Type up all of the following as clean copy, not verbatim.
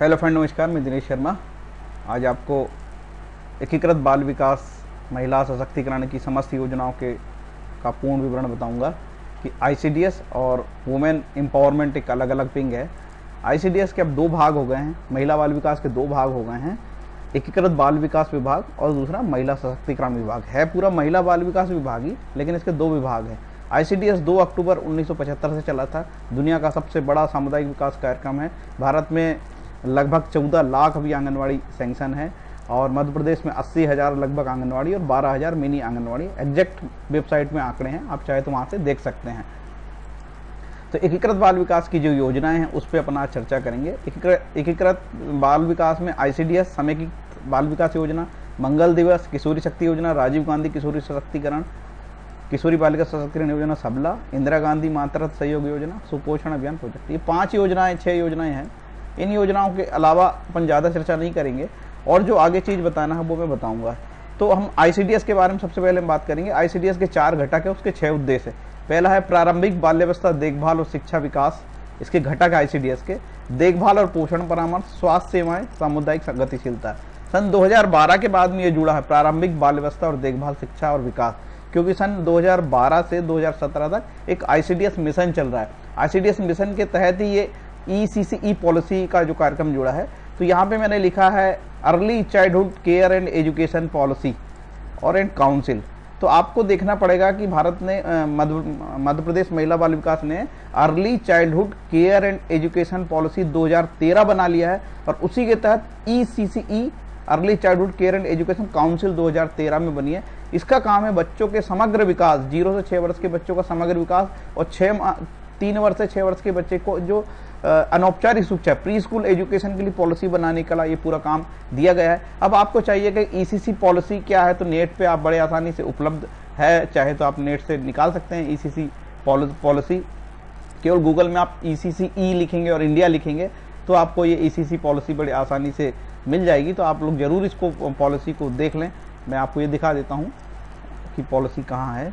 Hello friend, नमस्कार। मैं दिनेश शर्मा आज आपको एकीकृत बाल विकास महिला सशक्तिकरण की समस्त योजनाओं का पूर्ण विवरण बताऊंगा कि आईसीडीएस और वुमेन एम्पावरमेंट एक अलग अलग विंग है। आईसीडीएस के अब दो भाग हो गए हैं, महिला बाल विकास के दो भाग हो गए हैं, एकीकृत बाल विकास विभाग और दूसरा महिला सशक्तिकरण विभाग है। पूरा महिला बाल विकास विभाग ही, लेकिन इसके दो विभाग हैं। आईसीडीएस 2 अक्टूबर 1975 से चला था। दुनिया का सबसे बड़ा सामुदायिक विकास कार्यक्रम है। भारत में लगभग 14 लाख अभी आंगनवाड़ी सैंक्शन है और मध्य प्रदेश में 80,000 लगभग आंगनवाड़ी और 12,000 मिनी आंगनवाड़ी। एग्जैक्ट वेबसाइट में आंकड़े हैं, आप चाहे तो वहाँ से देख सकते हैं। तो एकीकृत बाल विकास की जो योजनाएं हैं उस पर अपना चर्चा करेंगे। एकीकृत बाल विकास में आईसीडीएस, समेकित बाल विकास योजना, मंगल दिवस, किशोरी शक्ति योजना, राजीव गांधी किशोरी सशक्तिकरण, किशोरी बालिका सशक्तिकरण योजना सबला, इंदिरा गांधी मातृत्व सहयोग योजना, सुपोषण अभियान प्रोजेक्ट। ये 5 योजनाएं, 6 योजनाएं हैं। इन योजनाओं के अलावा अपन ज़्यादा चर्चा नहीं करेंगे और जो आगे चीज़ बताना है वो मैं बताऊंगा। तो हम आईसीडीएस के बारे में सबसे पहले हम बात करेंगे। आईसीडीएस के 4 घटक है, उसके 6 उद्देश्य है। पहला है प्रारंभिक बाल्यावस्था देखभाल और शिक्षा विकास, इसके घटक आईसीडीएस के। देखभाल और पोषण परामर्श, स्वास्थ्य सेवाएं, सामुदायिक गतिशीलता। सन 2012 के बाद में ये जुड़ा है, प्रारंभिक बाल्यावस्था और देखभाल, शिक्षा और विकास, क्योंकि सन 2012 से 2017 तक एक आईसीडीएस मिशन चल रहा है। आईसीडीएस मिशन के तहत ही ये ईसीसी पॉलिसी का जो कार्यक्रम जुड़ा है। तो यहाँ पे मैंने लिखा है early childhood care and education policy और एंड काउंसिल। तो आपको देखना पड़ेगा कि भारत ने मध्य प्रदेश महिला बाल विकास ने early childhood care and education policy 2013 बना लिया है और उसी के तहत ECC early childhood care and education council 2013 में बनी है। इसका काम है बच्चों के समग्र विकास, 0 से 6 वर्ष के बच्चों का समग्र विकास और 3 वर्ष से 6 वर्ष के बच्चे को जो अनौपचारिक शिक्षा, प्री स्कूल एजुकेशन के लिए पॉलिसी बनाने का ये पूरा काम दिया गया है। अब आपको चाहिए कि ईसीसी पॉलिसी क्या है, तो नेट पे आप बड़े आसानी से उपलब्ध है, चाहे तो आप नेट से निकाल सकते हैं ईसीसी पॉलिसी। केवल गूगल में आप ईसीसी लिखेंगे और इंडिया लिखेंगे तो आपको ये ईसीसी पॉलिसी बड़ी आसानी से मिल जाएगी। तो आप लोग जरूर इसको पॉलिसी को देख लें। मैं आपको ये दिखा देता हूँ कि पॉलिसी कहाँ है।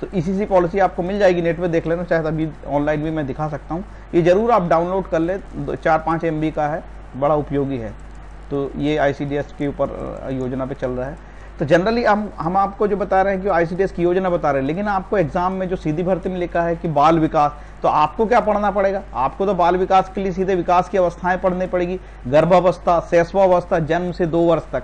तो ईसीसी पॉलिसी आपको मिल जाएगी, नेट पे देख लेना, चाहे अभी ऑनलाइन भी मैं दिखा सकता हूँ। ये जरूर आप डाउनलोड कर ले, 4-5 MB का है, बड़ा उपयोगी है। तो ये आईसीडीएस के ऊपर योजना पे चल रहा है। तो जनरली हम आपको जो बता रहे हैं कि आईसीडीएस की योजना बता रहे हैं, लेकिन आपको एग्जाम में जो सीधी भर्ती में लिखा है कि बाल विकास, तो आपको क्या पढ़ना पड़ेगा? आपको तो बाल विकास के लिए सीधे विकास की अवस्थाएं पढ़नी पड़ेगी। गर्भावस्था, शैशवावस्था, जन्म से 2 वर्ष तक,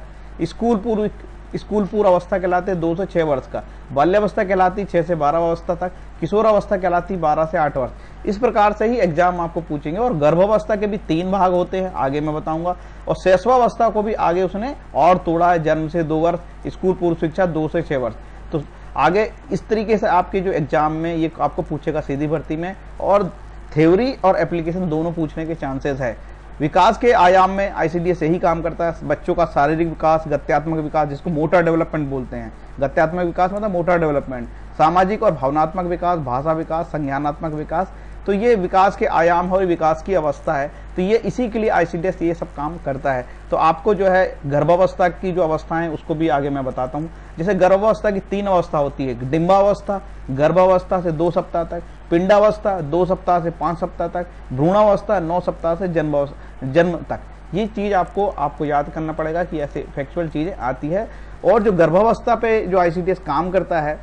स्कूल पूर्व अवस्था कहलाते 2 से 6 वर्ष का, बाल्यावस्था कहलाती 6 से 12 अवस्था तक, किशोरावस्था कहलाती 12 से 8 वर्ष। इस प्रकार से ही एग्जाम आपको पूछेंगे। और गर्भावस्था के भी 3 भाग होते हैं, आगे मैं बताऊंगा। और शैशवावस्था को भी आगे उसने और तोड़ा है, जन्म से 2 वर्ष, स्कूल पूर्व शिक्षा 2 से 6 वर्ष। तो आगे इस तरीके से आपके जो एग्जाम में ये आपको पूछेगा सीधी भर्ती में, और थ्योरी और एप्लीकेशन दोनों पूछने के चांसेस है। विकास के आयाम में आईसीडीएस यही काम करता है, बच्चों का शारीरिक विकास, गत्यात्मक विकास, जिसको मोटर डेवलपमेंट बोलते हैं। गत्यात्मक विकास मतलब मोटर डेवलपमेंट, सामाजिक और भावनात्मक विकास, भाषा विकास, संज्ञानात्मक विकास। तो ये विकास के आयाम और विकास की अवस्था है। तो ये इसी के लिए आईसीडीएस ये सब काम करता है। तो आपको जो है गर्भावस्था की जो अवस्था है उसको भी आगे मैं बताता हूँ। जैसे गर्भावस्था की 3 अवस्था होती है, डिम्बावस्था गर्भावस्था से 2 सप्ताह तक, पिंडावस्था 2 सप्ताह से 5 सप्ताह तक, भ्रूणावस्था 9 सप्ताह से जन्म तक। ये चीज आपको याद करना पड़ेगा कि ऐसे फैक्चुअल चीजें आती है। और जो गर्भावस्था पे जो आईसीडीएस काम करता है,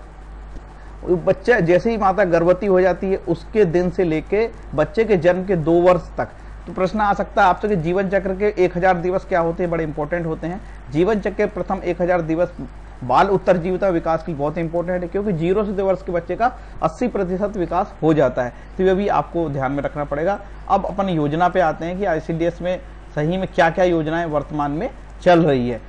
बच्चा जैसे ही माता गर्भवती हो जाती है उसके दिन से लेके बच्चे के जन्म के 2 वर्ष तक। तो प्रश्न आ सकता है आपसे कि जीवन चक्र के 1000 दिवस क्या होते हैं? बड़े इंपॉर्टेंट होते हैं। जीवन चक्र के प्रथम 1000 दिवस बाल उत्तरजीविता विकास के लिए बहुत इंपॉर्टेंट है, क्योंकि 0 से 2 वर्ष के बच्चे का 80% विकास हो जाता है। तो ये भी आपको ध्यान में रखना पड़ेगा। अब अपन योजना पे आते हैं कि आईसीडीएस में सही में क्या क्या योजनाएं वर्तमान में चल रही है।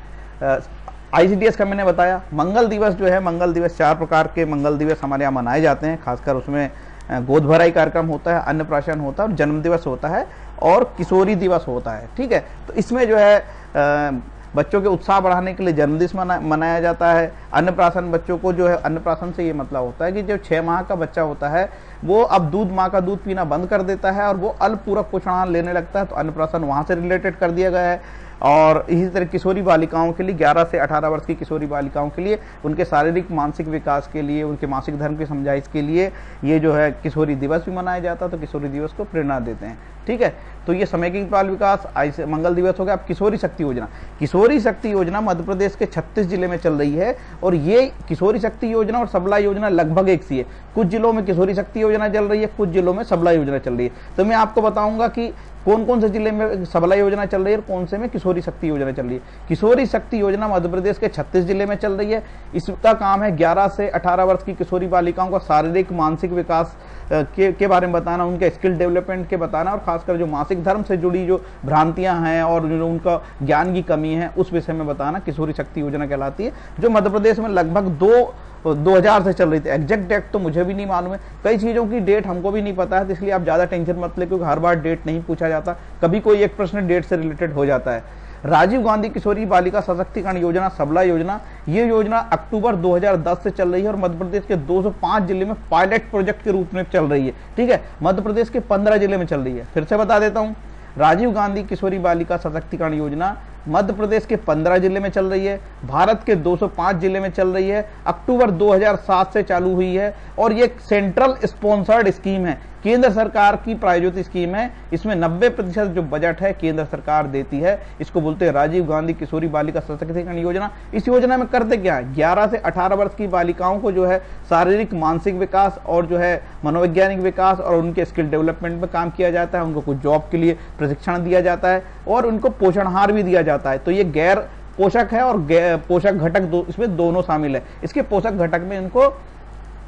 आईसीडीएस का मैंने बताया। मंगल दिवस जो है, मंगल दिवस 4 प्रकार के मंगल दिवस हमारे यहाँ मनाए जाते हैं। खासकर उसमें गोद भराई कार्यक्रम होता है, अन्नप्राशन होता है और जन्म दिवस होता है और किशोरी दिवस होता है। ठीक है, तो इसमें जो है बच्चों के उत्साह बढ़ाने के लिए जन्मदिवस मनाया जाता है। अन्नप्राशन, बच्चों को जो है अन्नप्राशन से ये मतलब होता है कि जो 6 माह का बच्चा होता है वो अब माँ का दूध पीना बंद कर देता है और वो अल्प पूरक पोषण आहार लेने लगता है। तो अन्नप्राशन वहाँ से रिलेटेड कर दिया गया है। और इसी तरह किशोरी बालिकाओं के लिए 11 से 18 वर्ष की किशोरी बालिकाओं के लिए उनके शारीरिक मानसिक विकास के लिए, उनके मासिक धर्म की समझाइश के लिए ये जो है किशोरी दिवस भी मनाया जाता है। तो किशोरी दिवस को प्रेरणा देते हैं। ठीक है, तो ये समेकित बाल विकास मंगल दिवस हो गया। अब किशोरी शक्ति योजना, किशोरी शक्ति योजना मध्य प्रदेश के 36 जिले में चल रही है। और ये किशोरी शक्ति योजना और सबला योजना लगभग एक सी है। कुछ जिलों में किशोरी शक्ति योजना चल रही है, कुछ जिलों में सबला योजना चल रही है। तो मैं आपको बताऊंगा कि कौन कौन से जिले में सबला योजना चल रही है और कौन से में किशोरी शक्ति योजना चल रही है। किशोरी शक्ति योजना मध्य प्रदेश के 36 जिले में चल रही है। इसका काम है 11 से 18 वर्ष की किशोरी बालिकाओं का शारीरिक मानसिक विकास के बारे में बताना, उनके स्किल डेवलपमेंट के बताना, और खासकर जो मासिक धर्म से जुड़ी जो भ्रांतियां हैं और जो उनका ज्ञान की कमी है उस विषय में बताना किशोरी शक्ति योजना कहलाती है, जो मध्य प्रदेश में लगभग 2000 से चल रही थी। एग्जैक्ट डेट तो मुझे भी नहीं मालूम है, कई चीज़ों की डेट हमको भी नहीं पता है, तो इसलिए आप ज़्यादा टेंशन मत ले, क्योंकि हर बार डेट नहीं पूछा जाता, कभी कोई एक प्रश्न डेट से रिलेटेड हो जाता है। राजीव गांधी किशोरी बालिका सशक्तिकरण योजना सबला योजना, ये योजना अक्टूबर 2010 से चल रही है और मध्य प्रदेश के 205 जिले में पायलट प्रोजेक्ट के रूप में चल रही है। ठीक है, मध्य प्रदेश के 15 जिले में चल रही है। फिर से बता देता हूँ, राजीव गांधी किशोरी बालिका सशक्तिकरण योजना मध्य प्रदेश के 15 जिले में चल रही है, भारत के 205 जिले में चल रही है, अक्टूबर 2007 से चालू हुई है और ये सेंट्रल स्पॉन्सर्ड स्कीम है, केंद्र सरकार की प्रायोजित स्कीम है। इसमें 90% जो बजट है केंद्र सरकार देती है। इसको बोलते हैं राजीव गांधी किशोरी बालिका सशक्तिकरण योजना। इस योजना में करते क्या है, 11 से 18 वर्ष की बालिकाओं को जो है शारीरिक मानसिक विकास और जो है मनोवैज्ञानिक विकास और उनके स्किल डेवलपमेंट में काम किया जाता है। उनको कुछ जॉब के लिए प्रशिक्षण दिया जाता है और उनको पोषण आहार भी दिया जाता है। तो ये गैर पोषक है और पोषक घटक इसमें दोनों शामिल है। इसके पोषक घटक में इनको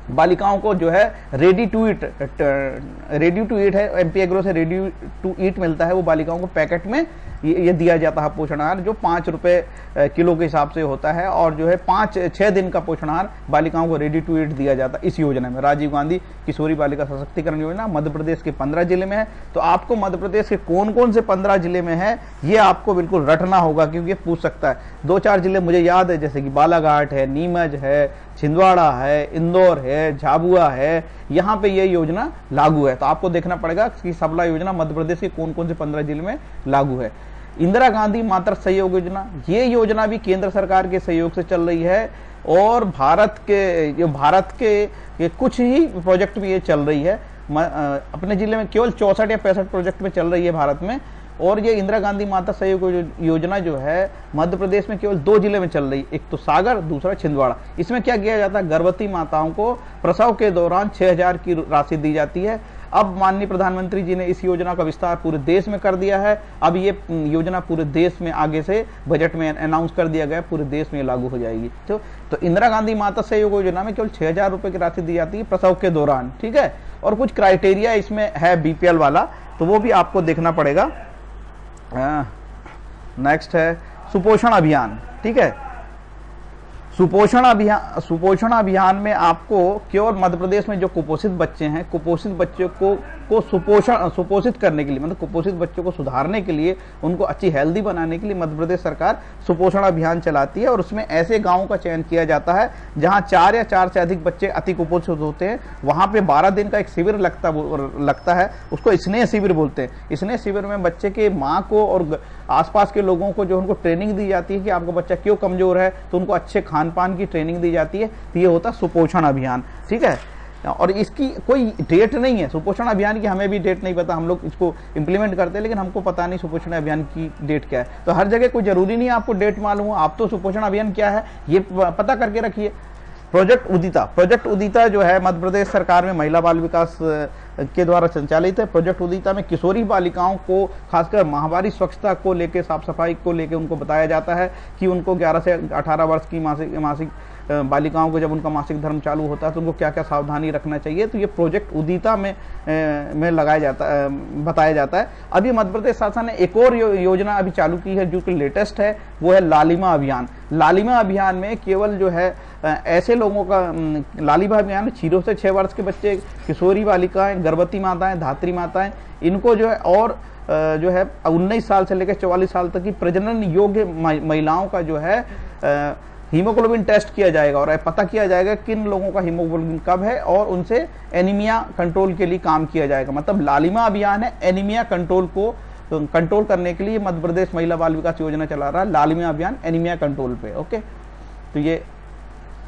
बालिकाओं को जो है रेडी टू ईट है, एमपी एग्रो से रेडी टू ईट मिलता है, वो बालिकाओं को पैकेट में ये दिया जाता है पोषण आहार, जो 5 रुपए किलो के हिसाब से होता है और जो है 5-6 दिन का पोषण आहार बालिकाओं को रेडी टू ईट दिया जाता है इस योजना में। राजीव गांधी किशोरी बालिका सशक्तिकरण योजना मध्य प्रदेश के 15 जिले में है। तो आपको मध्य प्रदेश के कौन कौन से 15 जिले में है ये आपको बिल्कुल रटना होगा, क्योंकि ये पूछ सकता है। 2-4 जिले मुझे याद है, जैसे कि बालाघाट है, नीमच है, छिंदवाड़ा है, इंदौर है, झाबुआ है, यहाँ पे ये योजना लागू है। तो आपको देखना पड़ेगा कि सबला योजना मध्य प्रदेश के कौन कौन से 15 जिले में लागू है। इंदिरा गांधी मातृ सहयोग योजना, ये योजना भी केंद्र सरकार के सहयोग से चल रही है और भारत के कुछ ही प्रोजेक्ट में ये चल रही है। अपने जिले में केवल 64 या 65 प्रोजेक्ट में चल रही है भारत में। और ये इंदिरा गांधी मातृ सहयोग योजना जो है मध्य प्रदेश में केवल 2 जिले में चल रही है, एक तो सागर, दूसरा छिंदवाड़ा। इसमें क्या किया जाता है, गर्भवती माताओं को प्रसव के दौरान 6000 की राशि दी जाती है। अब माननीय प्रधानमंत्री जी ने इस योजना का विस्तार पूरे देश में कर दिया है। अब ये योजना पूरे देश में आगे से बजट में अनाउंस कर दिया गया, पूरे देश में लागू हो जाएगी। तो इंदिरा गांधी मातृ सहयोग योजना में केवल 6000 रुपए की राशि दी जाती है प्रसव के दौरान। ठीक है, और कुछ क्राइटेरिया इसमें है बीपीएल वाला, तो वो भी आपको देखना पड़ेगा। नेक्स्ट है सुपोषण अभियान। ठीक है, सुपोषण अभियान में आपको केवल मध्य प्रदेश में जो कुपोषित बच्चे हैं, कुपोषित बच्चों को सुपोषित करने के लिए, मतलब कुपोषित बच्चों को सुधारने के लिए, उनको अच्छी हेल्दी बनाने के लिए मध्य प्रदेश सरकार सुपोषण अभियान चलाती है। और उसमें ऐसे गांवों का चयन किया जाता है जहां 4 या 4 से अधिक बच्चे अति कुपोषित होते हैं। वहां पे 12 दिन का एक शिविर लगता है, उसको स्नेह शिविर बोलते हैं। स्नेह शिविर में बच्चे के माँ को और आसपास के लोगों को जो उनको ट्रेनिंग दी जाती है कि आपका बच्चा क्यों कमजोर है, तो उनको अच्छे खान पान की ट्रेनिंग दी जाती है। तो ये होता है सुपोषण अभियान। ठीक है, और इसकी कोई डेट नहीं है, सुपोषण अभियान की हमें भी डेट नहीं पता, हम लोग इसको इम्प्लीमेंट करते हैं लेकिन हमको पता नहीं सुपोषण अभियान की डेट क्या है। तो हर जगह कोई जरूरी नहीं है आपको डेट मालूम हो, आप तो सुपोषण अभियान क्या है ये पता करके रखिए। प्रोजेक्ट उदिता जो है मध्य प्रदेश सरकार में महिला बाल विकास के द्वारा संचालित है। प्रोजेक्ट उदिता में किशोरी बालिकाओं को खासकर माहवारी स्वच्छता को लेकर, साफ सफाई को लेकर उनको बताया जाता है कि उनको 11 से 18 वर्ष की मासिक बालिकाओं को जब उनका मासिक धर्म चालू होता है तो उनको क्या क्या सावधानी रखना चाहिए। तो ये प्रोजेक्ट उदिता में बताया जाता है। अभी मध्य प्रदेश शासन ने एक और योजना अभी चालू की है जो कि लेटेस्ट है, वो है लालिमा अभियान। लालिमा अभियान में केवल जो है ऐसे लोगों का, लालिमा अभियान में 0 से 6 वर्ष के बच्चे, किशोरी बालिकाएं, गर्भवती माताएं, धात्री माताएं, इनको जो है और जो है 19 साल से लेकर 44 साल तक की प्रजनन योग्य महिलाओं का जो है हीमोग्लोबिन टेस्ट किया जाएगा और पता किया जाएगा किन लोगों का हीमोग्लोबिन कब है और उनसे एनीमिया कंट्रोल के लिए काम किया जाएगा। मतलब लालिमा अभियान है एनीमिया कंट्रोल को कंट्रोल करने के लिए मध्य प्रदेश महिला बाल विकास योजना चला रहा है, लालिमा अभियान एनीमिया कंट्रोल पे। ओके, तो ये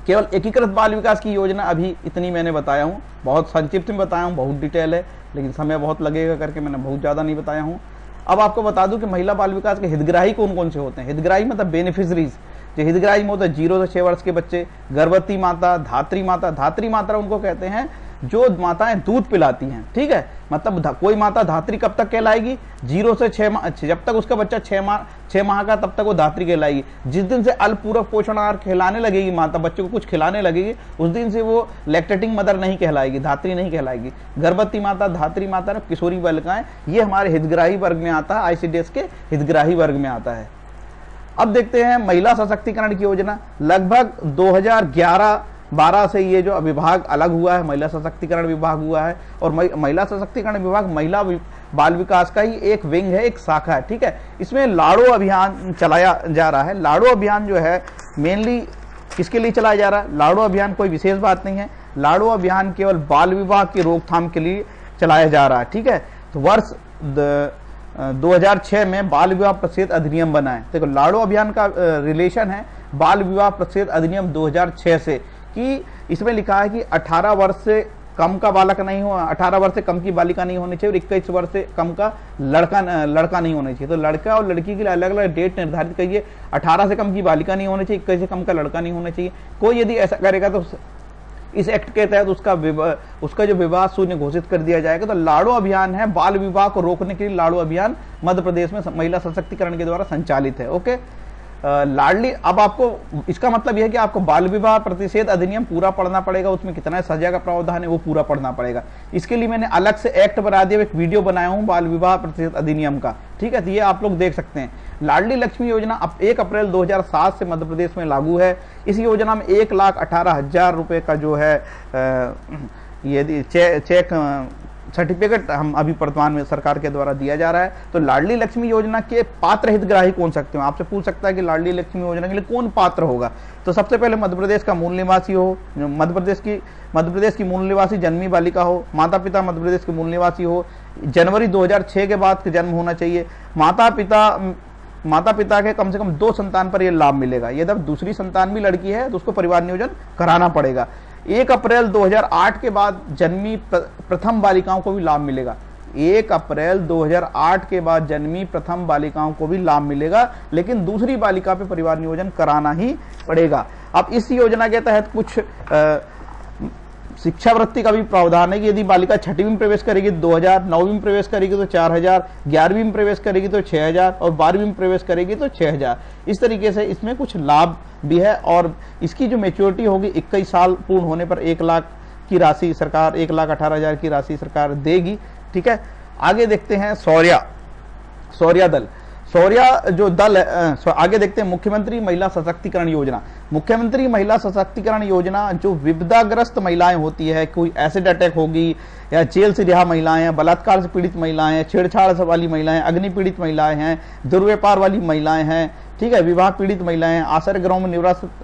केवल एकीकृत बाल विकास की योजना अभी इतनी मैंने बताया हूँ, बहुत संक्षिप्त में बताया हूँ, बहुत डिटेल है, लेकिन समय बहुत लगेगा करके मैंने बहुत ज़्यादा नहीं बताया हूँ। अब आपको बता दूं कि महिला बाल विकास के हितग्राही कौन कौन से होते हैं। हितग्राही मतलब बेनिफिशरीज, जो हितग्राही में होता है 0 से 6 वर्ष के बच्चे, गर्भवती माता, धात्री माता। धात्री माता उनको कहते हैं जो माताएं दूध पिलाती हैं, ठीक है। मतलब कोई माता धात्री कब तक कहलाएगी, 0 से 6 माह, जब तक उसका बच्चा 6 माह का तब तक वो धात्री कहलाएगी। जिस दिन से अल्प पूरक पोषण आहार खिलाने लगेगी माता, बच्चों को कुछ खिलाने लगेगी, उस दिन से वो लैक्टेटिंग मदर नहीं कहलाएगी, धात्री नहीं कहलाएगी। गर्भवती माता, धात्री माता, किशोरी बालिकाएं, ये हमारे हितग्राही वर्ग में आता है, ICDS के हितग्राही वर्ग में आता है। अब देखते हैं महिला सशक्तिकरण की योजना। लगभग 2011-12 से ये जो विभाग अलग हुआ है, महिला सशक्तिकरण विभाग हुआ है, और महिला सशक्तिकरण विभाग महिला बाल विकास का ही एक विंग है, एक शाखा है, ठीक है। इसमें लाड़ो अभियान चलाया जा रहा है। लाड़ो अभियान जो है मेनली किसके लिए चलाया जा रहा है? लाड़ो अभियान कोई विशेष बात नहीं है, लाड़ो अभियान केवल बाल विवाह की रोकथाम के लिए चलाया जा रहा है, ठीक है। तो वर्ष 2006 में बाल विवाह प्रतिषेध अधिनियम बना है। देखो लाड़ो अभियान का रिलेशन है बाल विवाह प्रतिषेध अधिनियम 2006 से, कि इसमें लिखा है कि 18 वर्ष से कम का बालक नहीं हो, 18 वर्ष से कम की बालिका नहीं होनी चाहिए और 21 वर्ष से कम का लड़का नहीं होना चाहिए। तो लड़का और लड़की के लिए अलग अलग डेट निर्धारित करिए। 18 से कम की बालिका नहीं होनी चाहिए, 21 से कम का लड़का नहीं होना चाहिए। कोई यदि ऐसा करेगा तो इस एक्ट के तहत उसका जो विवाह शून्य घोषित कर दिया जाएगा। तो लाड़ो अभियान है, बाल विवाह को रोकने के लिए लाड़ो अभियान मध्य प्रदेश में महिला सशक्तिकरण के द्वारा संचालित है। ओके, लाडली, अब आपको इसका मतलब यह है कि आपको बाल विवाह प्रतिषेध अधिनियम पूरा पढ़ना पड़ेगा, उसमें कितना सजा का प्रावधान है वो पूरा पढ़ना पड़ेगा। इसके लिए मैंने अलग से एक्ट बना दिया, एक वीडियो बनाया हूं बाल विवाह प्रतिषेध अधिनियम का, ठीक है। तो ये आप लोग देख सकते हैं। लाडली लक्ष्मी योजना अब 1 अप्रैल 2007 से मध्य प्रदेश में लागू है। इस योजना में 1,18,000 रुपए का जो है यदि चेक सर्टिफिकेट हम अभी वर्तमान में सरकार के द्वारा दिया जा रहा है। तो लाडली लक्ष्मी योजना के पात्र हितग्राही कौन सकते हो? आपसे पूछ सकता है कि लाडली लक्ष्मी योजना के लिए कौन पात्र होगा। तो सबसे पहले मध्य प्रदेश का मूल निवासी हो, मध्य प्रदेश की मूल निवासी जन्मी बालिका हो, माता पिता मध्य प्रदेश के मूल निवासी हो, जनवरी 2006 के बाद जन्म होना चाहिए, माता पिता के कम से कम 2 संतान पर यह लाभ मिलेगा। यदि दूसरी संतान भी लड़की है तो उसको परिवार नियोजन कराना पड़ेगा। 1 अप्रैल 2008 के बाद जन्मी प्रथम बालिकाओं को भी लाभ मिलेगा। 1 अप्रैल 2008 के बाद जन्मी प्रथम बालिकाओं को भी लाभ मिलेगा, लेकिन दूसरी बालिका पे परिवार नियोजन कराना ही पड़ेगा। अब इस योजना के तहत कुछ शिक्षावृत्ति का भी प्रावधान है कि यदि बालिका 6वीं में प्रवेश करेगी 2,000, 9वीं में प्रवेश करेगी तो 4,000, 11वीं में प्रवेश करेगी तो 6,000 और 12वीं में प्रवेश करेगी तो 6,000। इस तरीके से इसमें कुछ लाभ भी है। और इसकी जो मैच्योरिटी होगी 21 साल पूर्ण होने पर 1 लाख की राशि सरकार, 1,18,000 की राशि सरकार देगी, ठीक है। आगे देखते हैं शौर्या दल। शौर्या जो दल है, आगे देखते हैं मुख्यमंत्री महिला सशक्तिकरण योजना। मुख्यमंत्री महिला सशक्तिकरण योजना जो विपदाग्रस्त महिलाएं होती है, कोई एसिड अटैक होगी या जेल से रिहा महिलाएं हैं, बलात्कार से पीड़ित महिलाएं हैं, छेड़छाड़ से वाली महिलाएं, अग्नि पीड़ित महिलाएं हैं, दुर्व्यापार वाली महिलाएं हैं, ठीक है, विवाह पीड़ित महिलाएं हैं, आश्रय गृहों में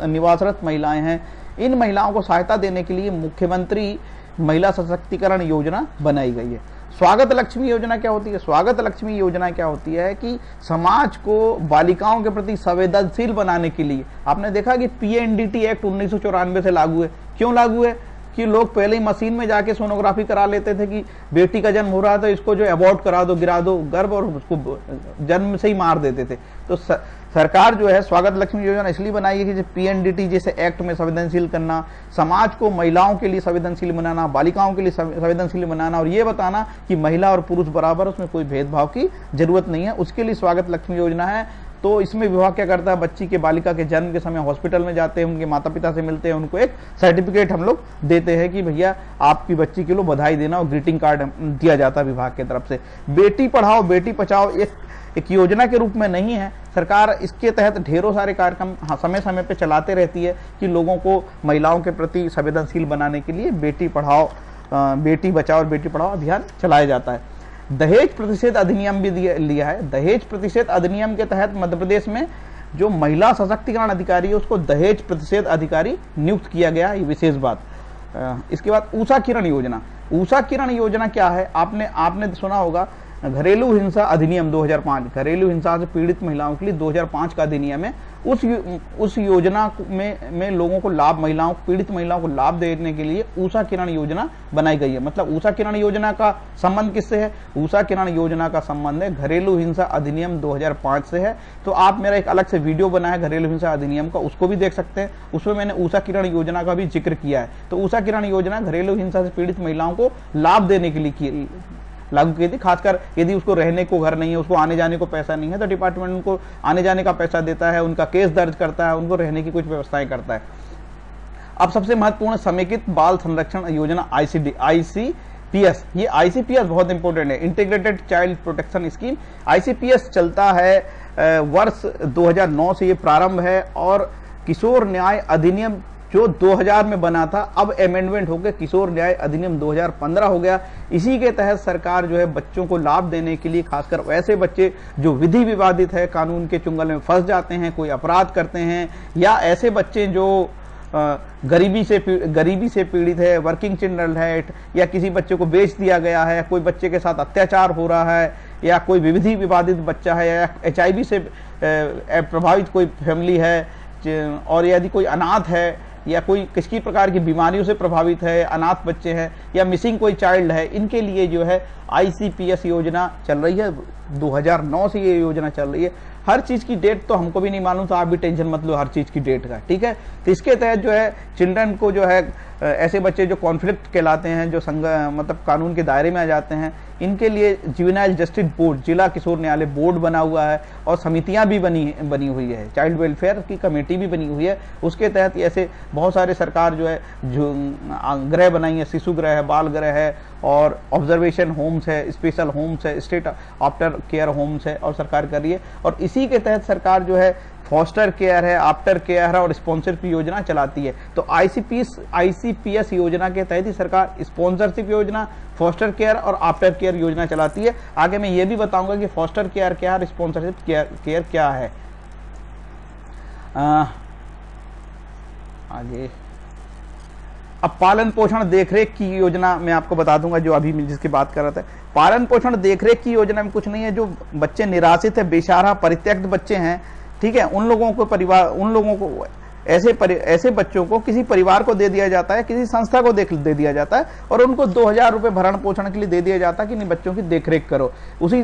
निवासरत महिलाएं हैं, इन महिलाओं को सहायता देने के लिए मुख्यमंत्री महिला सशक्तिकरण योजना बनाई गई है। स्वागत लक्ष्मी योजना क्या होती है? स्वागत लक्ष्मी योजना क्या होती है कि समाज को बालिकाओं के प्रति संवेदनशील बनाने के लिए, आपने देखा कि PNDT एक्ट 1994 से लागू है। क्यों लागू है? कि लोग पहले ही मशीन में जाके सोनोग्राफी करा लेते थे कि बेटी का जन्म हो रहा है तो इसको जो अबॉर्ट करा दो, गिरा दो गर्भ, और उसको जन्म से ही मार देते थे। तो सरकार जो है स्वागत लक्ष्मी योजना इसलिए बनाई है कि PNDT जैसे एक्ट में संवेदनशील करना, समाज को महिलाओं के लिए संवेदनशील बनाना, बालिकाओं के लिए संवेदनशील बनाना और ये बताना कि महिला और पुरुष बराबर, उसमें कोई भेदभाव की जरूरत नहीं है, उसके लिए स्वागत लक्ष्मी योजना है। तो इसमें विभाग क्या करता है, बच्ची के बालिका के जन्म के समय हॉस्पिटल में जाते हैं, उनके माता पिता से मिलते हैं, उनको एक सर्टिफिकेट हम लोग देते हैं कि भैया आपकी बच्ची के लिए बधाई देना, और ग्रीटिंग कार्ड दिया जाता है विभाग की तरफ से। बेटी पढ़ाओ बेटी बचाओ एक योजना के रूप में नहीं है, सरकार इसके तहत ढेरों सारे कार्यक्रम समय समय पे चलाते रहती है कि लोगों को महिलाओं के प्रति संवेदनशील बनाने के लिए बेटी पढ़ाओ बेटी बचाओ और बेटी पढ़ाओ अभियान चलाया जाता है। दहेज प्रतिषेध अधिनियम भी लिया है। दहेज प्रतिषेध अधिनियम के तहत मध्य प्रदेश में जो महिला सशक्तिकरण अधिकारी है उसको दहेज प्रतिषेध अधिकारी नियुक्त किया गया, ये विशेष बात। इसके बाद ऊषा किरण योजना। ऊषा किरण योजना क्या है, आपने सुना होगा, घरेलू हिंसा अधिनियम 2005, घरेलू हिंसा से पीड़ित महिलाओं के लिए 2005 का अधिनियम है। उस योजना में लोगों को लाभ, पीड़ित महिलाओं को लाभ देने के लिए ऊषा किरण योजना बनाई गई है। मतलब ऊषा किरण योजना का संबंध किससे है? ऊषा किरण योजना का संबंध है घरेलू हिंसा अधिनियम 2005 से है। तो आप मेरा एक अलग से वीडियो बना है घरेलू हिंसा अधिनियम का, उसको भी देख सकते हैं। उसमें मैंने ऊषा किरण योजना का भी जिक्र किया है। तो ऊषा किरण योजना घरेलू हिंसा से पीड़ित महिलाओं को लाभ देने के लिए लागू की थी। खासकर यदि उसको रहने को घर नहीं है, उसको आने जाने को पैसा नहीं है, तो डिपार्टमेंट उनको आने जाने का पैसा देता है, उनका केस दर्ज करता है, उनको रहने की कुछ व्यवस्थाएं करता है। अब सबसे महत्वपूर्ण समेकित बाल संरक्षण योजना ICPS। ये ICPS बहुत इंपॉर्टेंट है, integrated child protection scheme. ICPS चलता है वर्ष 2009 से ये प्रारंभ है, और किशोर न्याय अधिनियम जो 2000 में बना था, अब अमेंडमेंट होकर किशोर न्याय अधिनियम 2015 हो गया। इसी के तहत सरकार जो है बच्चों को लाभ देने के लिए, खासकर वैसे बच्चे जो विधि विवादित है, कानून के चुंगल में फंस जाते हैं, कोई अपराध करते हैं, या ऐसे बच्चे जो गरीबी से पीड़ित है, वर्किंग चिल्ड्रन है, या किसी बच्चे को बेच दिया गया है, कोई बच्चे के साथ अत्याचार हो रहा है, या कोई विधि विवादित बच्चा है, या HIV से प्रभावित कोई फैमिली है, और यदि कोई अनाथ है, या कोई किसी प्रकार की बीमारियों से प्रभावित है, अनाथ बच्चे हैं, या मिसिंग कोई चाइल्ड है, इनके लिए जो है ICPS योजना चल रही है। 2009 से ये योजना चल रही है। हर चीज की डेट तो हमको भी नहीं मालूम, तो आप भी टेंशन मत लो हर चीज की डेट का, ठीक है। तो इसके तहत जो है चिल्ड्रन को जो है ऐसे बच्चे जो कॉन्फ्लिक्ट कहलाते हैं, जो मतलब कानून के दायरे में आ जाते हैं, इनके लिए जुवेनाइल जस्टिस बोर्ड, जिला किशोर न्यायालय बोर्ड बना हुआ है, और समितियां भी बनी हुई है, चाइल्ड वेलफेयर की कमेटी भी बनी हुई है। उसके तहत ऐसे बहुत सारे सरकार जो है गृह बनाई है, शिशु गृह है, बाल गृह है, और ऑब्जर्वेशन होम्स है, स्पेशल होम्स है, स्टेट आफ्टर केयर होम्स है, और सरकार कर रही है। और इसी के तहत सरकार जो है फॉस्टर केयर है, आफ्टर केयर है, और स्पॉन्सरशिप योजना चलाती है। तो ICPS योजना के तहत ही सरकार स्पॉन्सरशिप योजना, फॉस्टर केयर और आफ्टर केयर योजना चलाती है। आगे मैं ये भी बताऊंगा कि फॉस्टर केयर क्या है और स्पॉन्सरशिप केयर क्या है। आगे अब पालन पोषण देखरेख की योजना मैं आपको बता दूंगा, जो अभी मैं जिसकी बात कर रहा था। पालन पोषण देखरेख की योजना में कुछ नहीं है, जो बच्चे निराश्रित है, बेसहारा परित्यक्त बच्चे हैं, ठीक है, उन लोगों को ऐसे बच्चों को किसी परिवार को दे दिया जाता है, किसी संस्था को दे दिया जाता है, और उनको 2000 रुपए भरण पोषण के लिए दे दिया जाता है कि नहीं बच्चों की देखरेख करो। उसी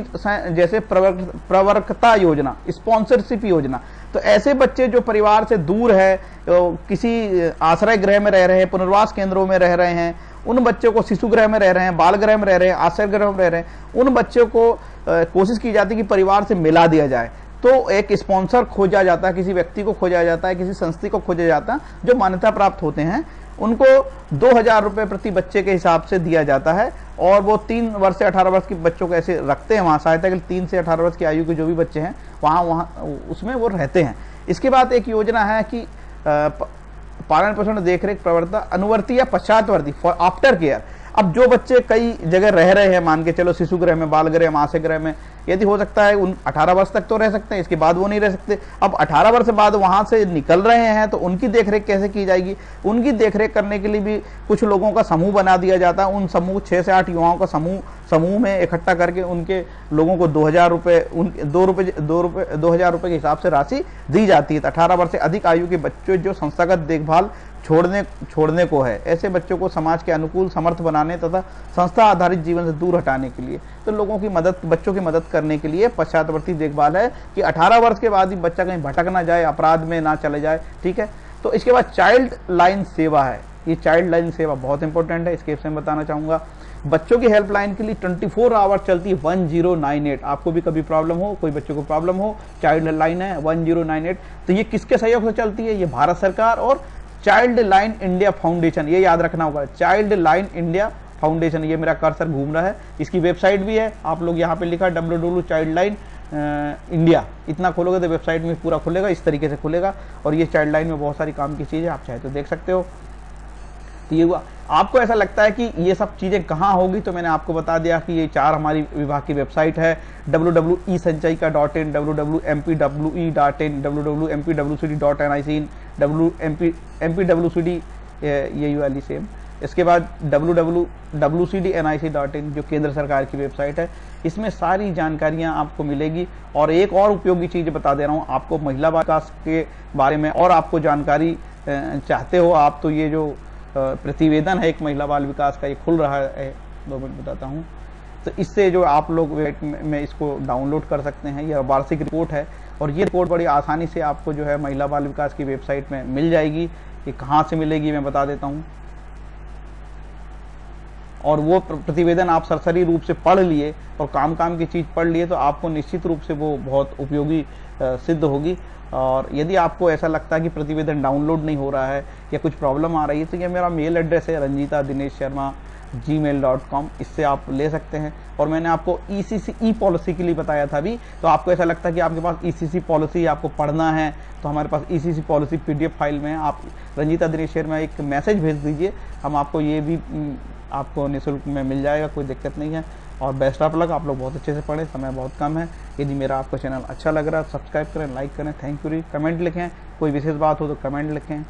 जैसे प्रवर्तकता योजना, स्पॉन्सरशिप योजना। तो ऐसे बच्चे जो परिवार से दूर है, किसी आश्रय गृह में रह रहे हैं, पुनर्वास केंद्रों में रह रहे हैं, उन बच्चों को शिशु गृह में रह रहे हैं, बाल गृह में रह रहे हैं, आश्रय गृह में रह रहे हैं, उन बच्चों को कोशिश की जाती है कि परिवार से मिला दिया जाए। तो एक स्पॉन्सर खोजा जाता है, किसी व्यक्ति को खोजा जाता है, किसी संस्था को खोजा जाता है, जो मान्यता प्राप्त होते हैं, उनको 2000 रुपए प्रति बच्चे के हिसाब से दिया जाता है। और वो 3 वर्ष से 18 वर्ष के बच्चों को ऐसे रखते हैं वहाँ, सहायता के लिए 3 से 18 वर्ष की आयु के जो भी बच्चे हैं वहाँ उसमें वो रहते हैं। इसके बाद एक योजना है कि पालन पोषण देखरेख प्रवर्तन अनुवर्ती या पश्चातवर्ती फॉर आफ्टर केयर। अब जो बच्चे कई जगह रह रहे हैं, मान के चलो शिशु गृह में, बाल गृह में, आश्रय गृह में, यदि हो सकता है उन 18 वर्ष तक तो रह सकते हैं, इसके बाद वो नहीं रह सकते। अब 18 वर्ष बाद वहां से निकल रहे हैं, तो उनकी देखरेख कैसे की जाएगी? उनकी देखरेख करने के लिए भी कुछ लोगों का समूह बना दिया जाता है। उन समूह 6 से 8 युवाओं का समूह में इकट्ठा करके उनके लोगों को 2000 रुपए 2000 रुपए के हिसाब से राशि दी जाती है। 18 वर्ष से अधिक आयु के बच्चों जो संस्थागत देखभाल छोड़ने को है, ऐसे बच्चों को समाज के अनुकूल समर्थ बनाने तथा संस्था आधारित जीवन से दूर हटाने के लिए, तो लोगों की मदद, बच्चों की मदद करने के लिए पश्चातवर्ती देखभाल है कि 18 वर्ष के बाद ही बच्चा कहीं भटक ना जाए, अपराध में ना चले जाए, ठीक है। तो इसके बाद चाइल्ड लाइन सेवा है। ये चाइल्ड लाइन सेवा बहुत इंपॉर्टेंट है, इसके में बताना चाहूंगा। बच्चों की हेल्पलाइन के लिए 24 आवर चलती है 1098। आपको भी कभी प्रॉब्लम हो, कोई बच्चों को प्रॉब्लम हो, चाइल्ड लाइन है 1098। तो ये किसके सहयोग से चलती है? ये भारत सरकार और चाइल्ड लाइन इंडिया फाउंडेशन, ये याद रखना होगा, चाइल्ड लाइन इंडिया फाउंडेशन। ये मेरा कर्सर घूम रहा है, इसकी वेबसाइट भी है, आप लोग यहाँ पे लिखा www.childline इंडिया, इतना खोलोगे तो वेबसाइट में पूरा खुलेगा, इस तरीके से खुलेगा। और ये चाइल्ड लाइन में बहुत सारी काम की चीज़ है, आप चाहे तो देख सकते हो। ये हुआ। आपको ऐसा लगता है कि ये सब चीज़ें कहाँ होगी, तो मैंने आपको बता दिया कि ये 4 हमारी विभाग की वेबसाइट है, www.esanchayika.in, www.mpwe.in, www.mpwcd.nic, mpwcd ये वाली सेम, इसके बाद www.cdnic.in जो केंद्र सरकार की वेबसाइट है, इसमें सारी जानकारियां आपको मिलेगी। और एक और उपयोगी चीज़ बता दे रहा हूं आपको, महिला विकास के बारे में और आपको जानकारी चाहते हो आप, तो ये जो प्रतिवेदन है एक महिला बाल विकास का, ये खुल रहा है, 2 मिनट बताता हूँ। तो इससे जो आप लोग में इसको डाउनलोड कर सकते हैं, यह वार्षिक रिपोर्ट है और ये रिपोर्ट बड़ी आसानी से आपको जो है महिला बाल विकास की वेबसाइट में मिल जाएगी। ये कहाँ से मिलेगी मैं बता देता हूँ। और वो प्रतिवेदन आप सरसरी रूप से पढ़ लिए और काम की चीज़ पढ़ लिए तो आपको निश्चित रूप से वो बहुत उपयोगी सिद्ध होगी। और यदि आपको ऐसा लगता है कि प्रतिवेदन डाउनलोड नहीं हो रहा है या कुछ प्रॉब्लम आ रही है, तो ये मेरा मेल एड्रेस है ranjita.dinesh.sharma@gmail.com, इससे आप ले सकते हैं। और मैंने आपको ECC ई पॉलिसी के लिए बताया था अभी, तो आपको ऐसा लगता है कि आपके पास ECC पॉलिसी आपको पढ़ना है, तो हमारे पास ECC पॉलिसी PDF फाइल में आप रंजीता दिनेश शर्मा एक मैसेज भेज दीजिए, हम आपको ये भी आपको निःशुल्क में मिल जाएगा, कोई दिक्कत नहीं है। और बेस्ट ऑफ लक, आप लोग बहुत अच्छे से पढ़ें, समय बहुत कम है। यदि मेरा आपको चैनल अच्छा लग रहा है सब्सक्राइब करें, लाइक करें, थैंक यू। कमेंट लिखें, कोई विशेष बात हो तो कमेंट लिखें।